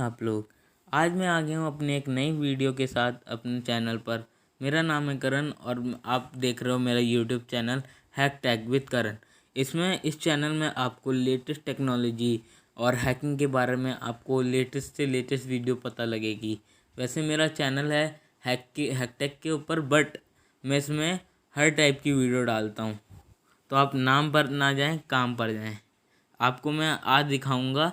आप लोग। आज मैं आ गया हूँ अपने एक नई वीडियो के साथ अपने चैनल पर। मेरा नाम है करण और आप देख रहे हो मेरा YouTube channel hack tag with Karan. इस चैनल में आपको लेटेस्ट टेक्नोलॉजी और हैकिंग के बारे में आपको लेटेस्ट से लेटेस्ट वीडियो पता लगेगी। वैसे मेरा चैनल है हैक टैग के ऊपर, बट मैं इसमें हर टाइप की वीडियो डालता हूँ। तो आप नाम पर ना जाएं, काम पर जाएं। आपको मैं आज दिखाऊंगा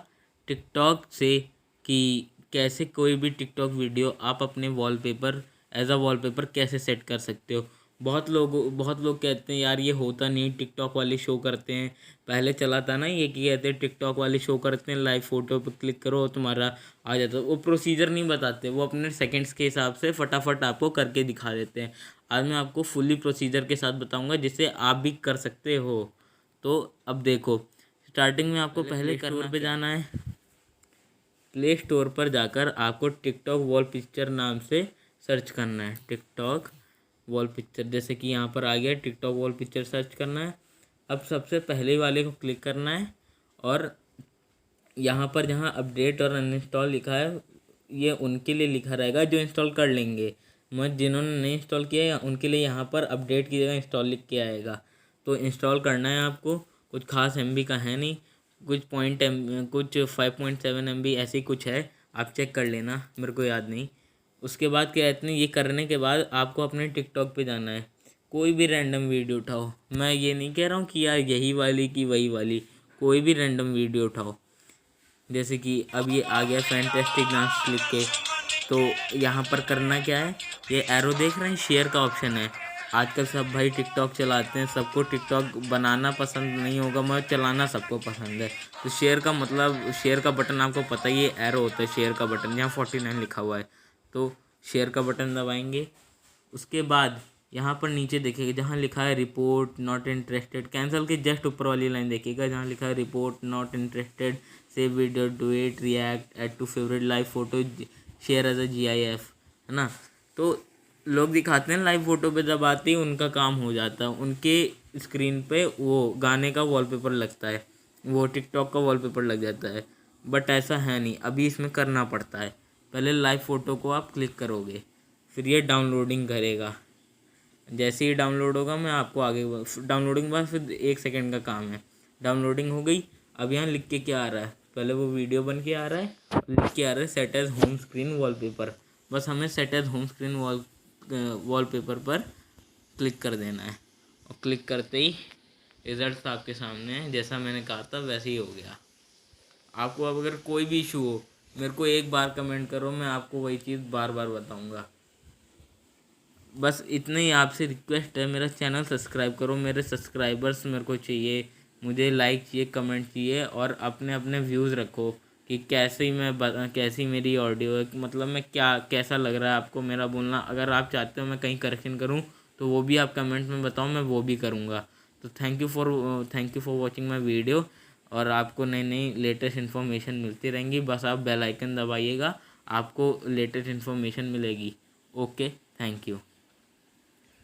टिकटॉक से कि कैसे कोई भी टिकटॉक वीडियो आप अपने वॉलपेपर एज अ वॉलपेपर कैसे सेट कर सकते हो। बहुत लोग कहते हैं यार ये होता नहीं, टिकटॉक वाले शो करते हैं। पहले चला था ना ये कि कहते हैं टिकटॉक वाले शो करते हैं, लाइव फ़ोटो पर क्लिक करो और तुम्हारा आ जाता है। वो प्रोसीजर नहीं बताते, वो अपने सेकंड्स के हिसाब से फटाफट आपको करके दिखा देते हैं। आज मैं आपको फुली प्रोसीजर के साथ बताऊंगा जिससे आप भी कर सकते हो। तो अब देखो, स्टार्टिंग में आपको पहले करना पे जाना है। प्ले स्टोर पर जाकर आपको टिकटॉक वॉल पिक्चर नाम से सर्च करना है। टिकटॉक वॉल पिक्चर, जैसे कि यहाँ पर आ गया टिकटॉक वॉल पिक्चर, सर्च करना है। अब सबसे पहले वाले को क्लिक करना है और यहाँ पर जहाँ अपडेट और अनइंस्टॉल लिखा है ये उनके लिए लिखा रहेगा जो इंस्टॉल कर लेंगे। जिन्होंने नहीं इंस्टॉल किया है उनके लिए यहाँ पर अपडेट की जगह इंस्टॉल लिख के आएगा। तो इंस्टॉल करना है आपको। कुछ खास MB का है नहीं, कुछ 5.7 MB ऐसे ही कुछ है, आप चेक कर लेना, मेरे को याद नहीं। उसके बाद क्या कहते हैं, ये करने के बाद आपको अपने टिकटॉक पे जाना है। कोई भी रैंडम वीडियो उठाओ, मैं ये नहीं कह रहा हूँ कि यार यही वाली की वही वाली, कोई भी रैंडम वीडियो उठाओ। जैसे कि अब ये आ गया फैंटास्टिक डांस लिख के। तो यहाँ पर करना क्या है, ये एरो देख रहे हैं, शेयर का ऑप्शन है। आजकल सब भाई टिकटॉक चलाते हैं, सबको टिकटॉक बनाना पसंद नहीं होगा मगर चलाना सबको पसंद है। तो शेयर का मतलब, शेयर का बटन आपको पता ही है, एरो होता है शेयर का बटन, यहाँ 49 लिखा हुआ है। तो शेयर का बटन दबाएंगे। उसके बाद यहाँ पर नीचे देखिएगा जहाँ लिखा है रिपोर्ट नॉट इंटरेस्टेड, कैंसिल के जस्ट ऊपर वाली लाइन देखिएगा जहाँ लिखा है report not interested, save video, duet, react, add to favourite, live photo, share as a GIF, है ना। तो लोग दिखाते हैं लाइव फोटो पे दबाते ही उनका काम हो जाता है, उनके स्क्रीन पे वो गाने का वॉलपेपर लगता है, वो टिकटॉक का वॉलपेपर लग जाता है। बट ऐसा है नहीं, अभी इसमें करना पड़ता है। पहले लाइव फ़ोटो को आप क्लिक करोगे, फिर ये डाउनलोडिंग करेगा। जैसे ही डाउनलोड होगा मैं आपको आगे, डाउनलोडिंग बाद फिर 1 सेकंड का काम है। डाउनलोडिंग हो गई। अब यहाँ लिख के क्या आ रहा है, पहले वो वीडियो बन के आ रहा है, लिख के आ रहा है set age home screen wallpaper. बस हमें set age home screen wallpaper पर क्लिक कर देना है और क्लिक करते ही रिजल्ट आपके सामने है। जैसा मैंने कहा था वैसे ही हो गया। आपको अब अगर कोई भी इशू हो मेरे को एक बार कमेंट करो, मैं आपको वही चीज़ बार बार बताऊंगा। बस इतना ही आपसे रिक्वेस्ट है, मेरा चैनल सब्सक्राइब करो। मेरे सब्सक्राइबर्स मेरे को चाहिए, मुझे लाइक चाहिए, कमेंट चाहिए और अपने अपने व्यूज़ रखो कि कैसी मेरी ऑडियो है, मतलब मैं कैसा लग रहा है आपको मेरा बोलना। अगर आप चाहते हो मैं कहीं करेक्शन करूं तो वो भी आप कमेंट में बताओ, मैं वो भी करूंगा। तो thank you for watching my video. और आपको नई नई लेटेस्ट इन्फॉर्मेशन मिलती रहेंगी, बस आप बेल आइकन दबाइएगा, आपको लेटेस्ट इन्फॉर्मेशन मिलेगी। Okay, thank you.